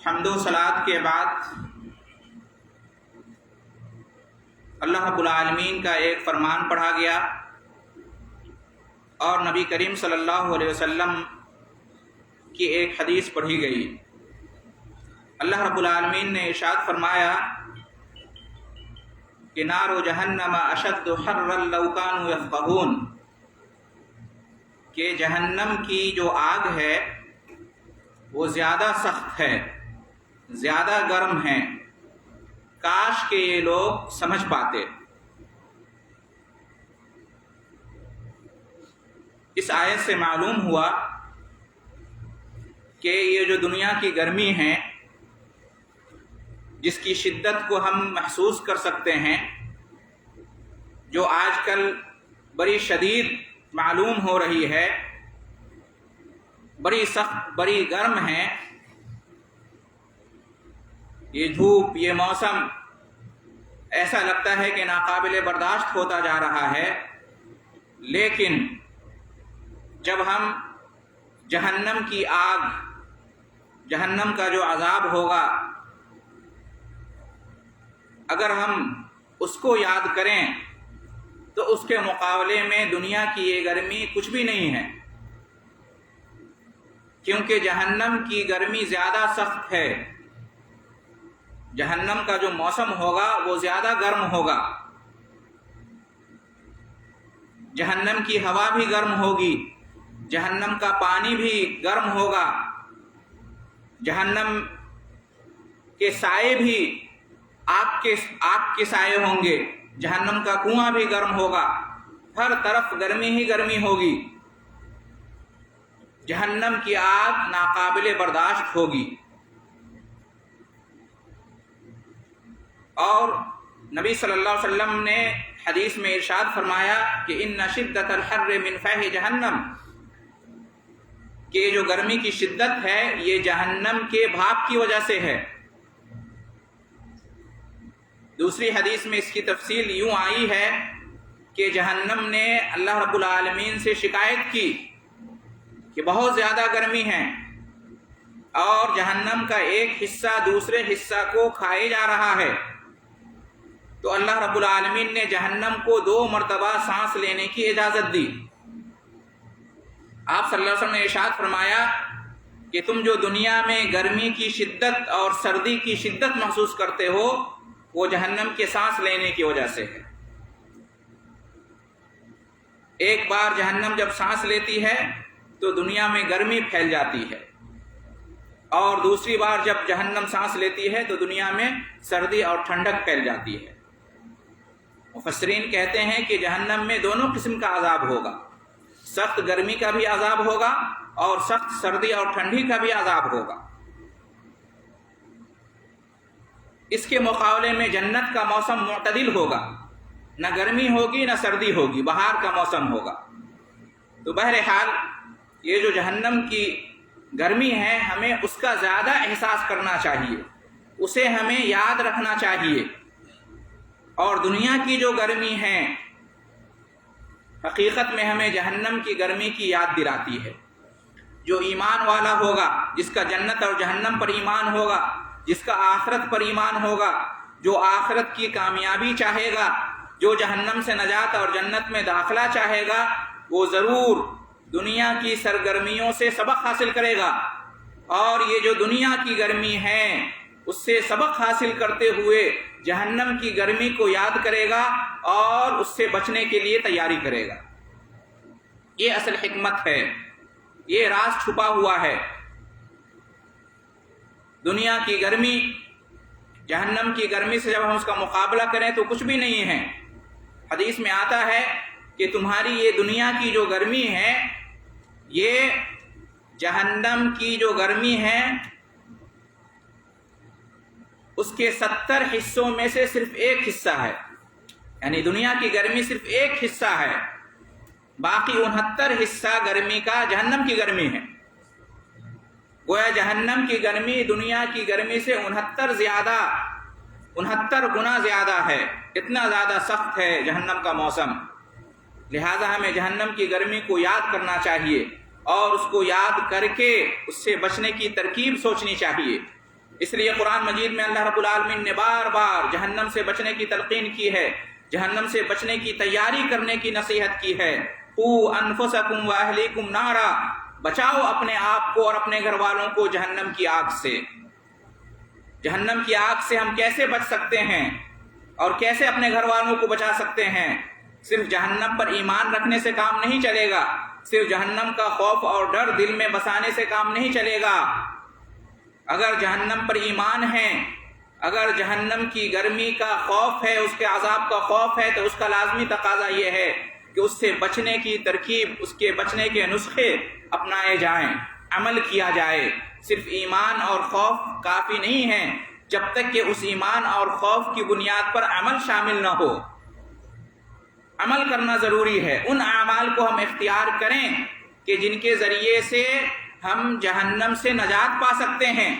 حمد و صلات کے بعد اللہ رب العالمین کا ایک فرمان پڑھا گیا اور نبی کریم صلی اللہ علیہ وسلم کی ایک حدیث پڑھی گئی۔ اللہ رب العالمین نے ارشاد فرمایا کہ نار جہنم اشد حرا لو کانوا یفقہون، کہ جہنم کی جو آگ ہے وہ زیادہ سخت ہے، زیادہ گرم ہے، کاش کہ یہ لوگ سمجھ پاتے۔ اس آیت سے معلوم ہوا کہ یہ جو دنیا کی گرمی ہے جس کی شدت کو ہم محسوس کر سکتے ہیں، جو آج کل بڑی شدید معلوم ہو رہی ہے، بڑی سخت بڑی گرم ہے، یہ دھوپ یہ موسم ایسا لگتا ہے کہ ناقابل برداشت ہوتا جا رہا ہے۔ لیکن جب ہم جہنم کی آگ، جہنم کا جو عذاب ہوگا، اگر ہم اس کو یاد کریں تو اس کے مقابلے میں دنیا کی یہ گرمی کچھ بھی نہیں ہے، کیونکہ جہنم کی گرمی زیادہ سخت ہے۔ جہنم کا جو موسم ہوگا وہ زیادہ گرم ہوگا، جہنم کی ہوا بھی گرم ہوگی، جہنم کا پانی بھی گرم ہوگا، جہنم کے سائے بھی آگ کے سائے ہوں گے، جہنم کا کنواں بھی گرم ہوگا، ہر طرف گرمی ہی گرمی ہوگی، جہنم کی آگ ناقابل برداشت ہوگی۔ اور نبی صلی اللہ علیہ وسلم نے حدیث میں ارشاد فرمایا کہ ان شدت الحر من فیح جہنم، کہ جو گرمی کی شدت ہے یہ جہنم کے بھاپ کی وجہ سے ہے۔ دوسری حدیث میں اس کی تفصیل یوں آئی ہے کہ جہنم نے اللہ رب العالمین سے شکایت کی کہ بہت زیادہ گرمی ہے اور جہنم کا ایک حصہ دوسرے حصہ کو کھائے جا رہا ہے، تو اللہ رب العالمین نے جہنم کو 2 مرتبہ سانس لینے کی اجازت دی۔ آپ صلی اللہ علیہ وسلم نے ارشاد فرمایا کہ تم جو دنیا میں گرمی کی شدت اور سردی کی شدت محسوس کرتے ہو وہ جہنم کے سانس لینے کی وجہ سے ہے۔ ایک بار جہنم جب سانس لیتی ہے تو دنیا میں گرمی پھیل جاتی ہے، اور دوسری بار جب جہنم سانس لیتی ہے تو دنیا میں سردی اور ٹھنڈک پھیل جاتی ہے۔ مفسرین کہتے ہیں کہ جہنم میں دونوں قسم کا عذاب ہوگا، سخت گرمی کا بھی عذاب ہوگا اور سخت سردی اور ٹھنڈی کا بھی عذاب ہوگا۔ اس کے مقابلے میں جنت کا موسم معتدل ہوگا، نہ گرمی ہوگی نہ سردی ہوگی، بہار کا موسم ہوگا۔ تو بہرحال یہ جو جہنم کی گرمی ہے ہمیں اس کا زیادہ احساس کرنا چاہیے، اسے ہمیں یاد رکھنا چاہیے۔ اور دنیا کی جو گرمی ہے حقیقت میں ہمیں جہنم کی گرمی کی یاد دلاتی ہے۔ جو ایمان والا ہوگا، جس کا جنت اور جہنم پر ایمان ہوگا، جس کا آخرت پر ایمان ہوگا، جو آخرت کی کامیابی چاہے گا، جو جہنم سے نجات اور جنت میں داخلہ چاہے گا، وہ ضرور دنیا کی سرگرمیوں سے سبق حاصل کرے گا، اور یہ جو دنیا کی گرمی ہے اس سے سبق حاصل کرتے ہوئے جہنم کی گرمی کو یاد کرے گا اور اس سے بچنے کے لیے تیاری کرے گا۔ یہ اصل حکمت ہے، یہ راز چھپا ہوا ہے۔ دنیا کی گرمی جہنم کی گرمی سے جب ہم اس کا مقابلہ کریں تو کچھ بھی نہیں ہے۔ حدیث میں آتا ہے کہ تمہاری یہ دنیا کی جو گرمی ہے یہ جہنم کی جو گرمی ہے اس کے 70 حصوں میں سے صرف ایک حصہ ہے، یعنی دنیا کی گرمی صرف ایک حصہ ہے، باقی 69 حصہ گرمی کا جہنم کی گرمی ہے۔ گویا جہنم کی گرمی دنیا کی گرمی سے 69 گنا زیادہ ہے، اتنا زیادہ سخت ہے جہنم کا موسم۔ لہذا ہمیں جہنم کی گرمی کو یاد کرنا چاہیے اور اس کو یاد کر کے اس سے بچنے کی ترکیب سوچنی چاہیے۔ اس لیے قرآن مجید میں اللہ رب العالمین نے بار بار جہنم سے بچنے کی تلقین کی ہے، جہنم سے بچنے کی تیاری کرنے کی نصیحت کی ہے۔ قُوا أَنفُسَكُمْ وَأَهْلِيكُمْ نَارًا، بچاؤ اپنے آپ کو اور اپنے گھر والوں کو جہنم کی آگ سے۔ جہنم کی آگ سے ہم کیسے بچ سکتے ہیں اور کیسے اپنے گھر والوں کو بچا سکتے ہیں؟ صرف جہنم پر ایمان رکھنے سے کام نہیں چلے گا، صرف جہنم کا خوف اور ڈر دل میں بسانے سے کام نہیں چلے گا۔ اگر جہنم پر ایمان ہے، اگر جہنم کی گرمی کا خوف ہے، اس کے عذاب کا خوف ہے، تو اس کا لازمی تقاضا یہ ہے کہ اس سے بچنے کی ترکیب، اس کے بچنے کے نسخے اپنائے جائیں، عمل کیا جائے۔ صرف ایمان اور خوف کافی نہیں ہے جب تک کہ اس ایمان اور خوف کی بنیاد پر عمل شامل نہ ہو۔ عمل کرنا ضروری ہے۔ ان اعمال کو ہم اختیار کریں کہ جن کے ذریعے سے ہم جہنم سے نجات پا سکتے ہیں،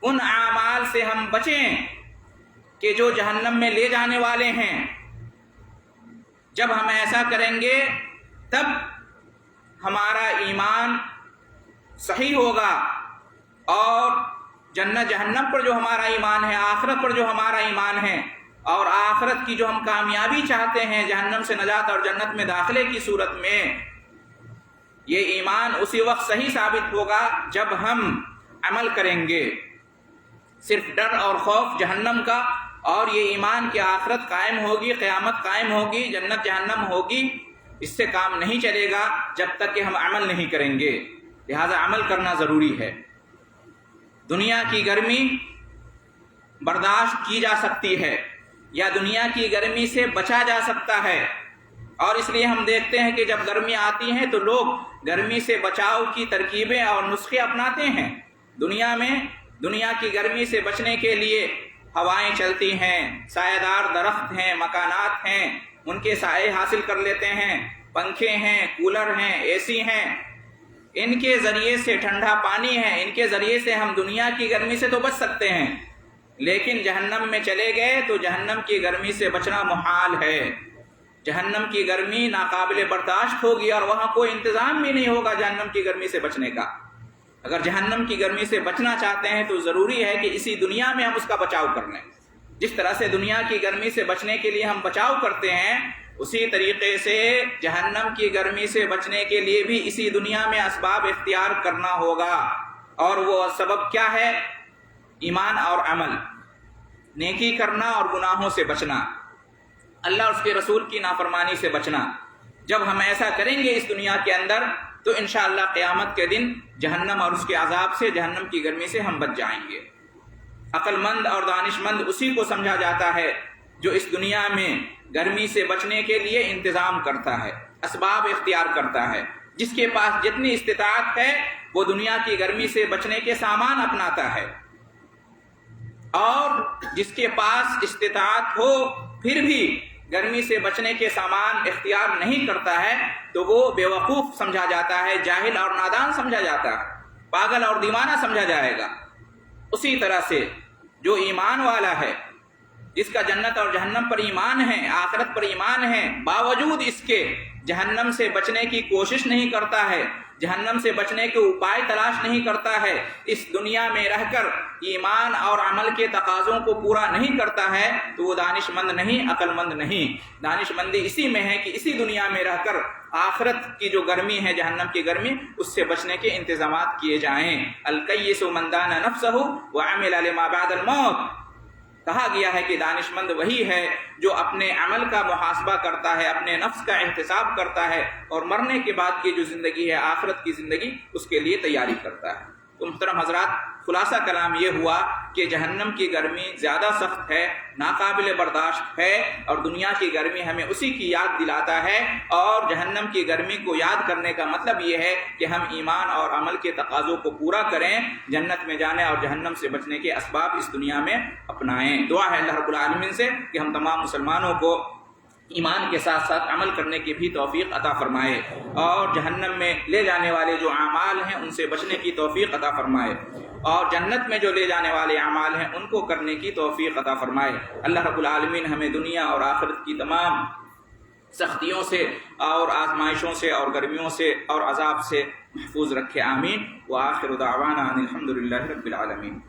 ان اعمال سے ہم بچیں کہ جو جہنم میں لے جانے والے ہیں۔ جب ہم ایسا کریں گے تب ہمارا ایمان صحیح ہوگا، اور جنت جہنم پر جو ہمارا ایمان ہے، آخرت پر جو ہمارا ایمان ہے، اور آخرت کی جو ہم کامیابی چاہتے ہیں، جہنم سے نجات اور جنت میں داخلے کی صورت میں، یہ ایمان اسی وقت صحیح ثابت ہوگا جب ہم عمل کریں گے۔ صرف ڈر اور خوف جہنم کا اور یہ ایمان کی آخرت قائم ہوگی، قیامت قائم ہوگی، جنت جہنم ہوگی، اس سے کام نہیں چلے گا جب تک کہ ہم عمل نہیں کریں گے۔ لہذا عمل کرنا ضروری ہے۔ دنیا کی گرمی برداشت کی جا سکتی ہے، یا دنیا کی گرمی سے بچا جا سکتا ہے، اور اس لیے ہم دیکھتے ہیں کہ جب گرمی آتی ہے تو لوگ گرمی سے بچاؤ کی ترکیبیں اور نسخے اپناتے ہیں۔ دنیا میں دنیا کی گرمی سے بچنے کے لیے ہوائیں چلتی ہیں، سایہ دار درخت ہیں، مکانات ہیں، ان کے سائے حاصل کر لیتے ہیں، پنکھے ہیں، کولر ہیں، اے سی ہیں، ان کے ذریعے سے ٹھنڈا پانی ہے، ان کے ذریعے سے ہم دنیا کی گرمی سے تو بچ سکتے ہیں۔ لیکن جہنم میں چلے گئے تو جہنم کی گرمی سے بچنا محال ہے۔ جہنم کی گرمی ناقابل برداشت ہوگی، اور وہاں کوئی انتظام بھی نہیں ہوگا جہنم کی گرمی سے بچنے کا۔ اگر جہنم کی گرمی سے بچنا چاہتے ہیں تو ضروری ہے کہ اسی دنیا میں ہم اس کا بچاؤ کر لیں۔ جس طرح سے دنیا کی گرمی سے بچنے کے لیے ہم بچاؤ کرتے ہیں، اسی طریقے سے جہنم کی گرمی سے بچنے کے لیے بھی اسی دنیا میں اسباب اختیار کرنا ہوگا۔ اور وہ سبب کیا ہے؟ ایمان اور عمل، نیکی کرنا اور گناہوں سے بچنا، اللہ اور اس کے رسول کی نافرمانی سے بچنا۔ جب ہم ایسا کریں گے اس دنیا کے اندر تو انشاءاللہ قیامت کے دن جہنم اور اس کے عذاب سے، جہنم کی گرمی سے ہم بچ جائیں گے۔ عقل مند اور دانش مند اسی کو سمجھا جاتا ہے جو اس دنیا میں گرمی سے بچنے کے لیے انتظام کرتا ہے، اسباب اختیار کرتا ہے۔ جس کے پاس جتنی استطاعت ہے وہ دنیا کی گرمی سے بچنے کے سامان اپناتا ہے، اور جس کے پاس استطاعت ہو پھر بھی گرمی سے بچنے کے سامان اختیار نہیں کرتا ہے تو وہ بیوقوف سمجھا جاتا ہے، جاہل اور نادان سمجھا جاتا ہے، پاگل اور دیوانہ سمجھا جائے گا۔ اسی طرح سے جو ایمان والا ہے، جس کا جنت اور جہنم پر ایمان ہے، آخرت پر ایمان ہے، باوجود اس کے جہنم سے بچنے کی کوشش نہیں کرتا ہے، جہنم سے بچنے کے اپائے تلاش نہیں کرتا ہے، اس دنیا میں رہ کر ایمان اور عمل کے تقاضوں کو پورا نہیں کرتا ہے، تو وہ دانش مند نہیں، عقل مند نہیں۔ دانش مندی اسی میں ہے کہ اسی دنیا میں رہ کر آخرت کی جو گرمی ہے، جہنم کی گرمی، اس سے بچنے کے انتظامات کیے جائیں۔ الکیس من دان نفسہ وعمل لما بعد الموت، کہا گیا ہے کہ دانش مند وہی ہے جو اپنے عمل کا محاسبہ کرتا ہے، اپنے نفس کا احتساب کرتا ہے، اور مرنے کے بعد کی جو زندگی ہے، آخرت کی زندگی، اس کے لیے تیاری کرتا ہے۔ تو محترم حضرات، خلاصہ کلام یہ ہوا کہ جہنم کی گرمی زیادہ سخت ہے، ناقابل برداشت ہے، اور دنیا کی گرمی ہمیں اسی کی یاد دلاتا ہے۔ اور جہنم کی گرمی کو یاد کرنے کا مطلب یہ ہے کہ ہم ایمان اور عمل کے تقاضوں کو پورا کریں، جنت میں جانے اور جہنم سے بچنے کے اسباب اس دنیا میں اپنائیں۔ دعا ہے اللہ رب العالمین سے کہ ہم تمام مسلمانوں کو ایمان کے ساتھ ساتھ عمل کرنے کی بھی توفیق عطا فرمائے، اور جہنم میں لے جانے والے جو اعمال ہیں ان سے بچنے کی توفیق عطا فرمائے، اور جنت میں جو لے جانے والے اعمال ہیں ان کو کرنے کی توفیق عطا فرمائے۔ اللہ رب العالمین ہمیں دنیا اور آخرت کی تمام سختیوں سے اور آزمائشوں سے اور گرمیوں سے اور عذاب سے محفوظ رکھے، آمین۔ وآخر دعوانا ان الحمد للہ رب العالمین۔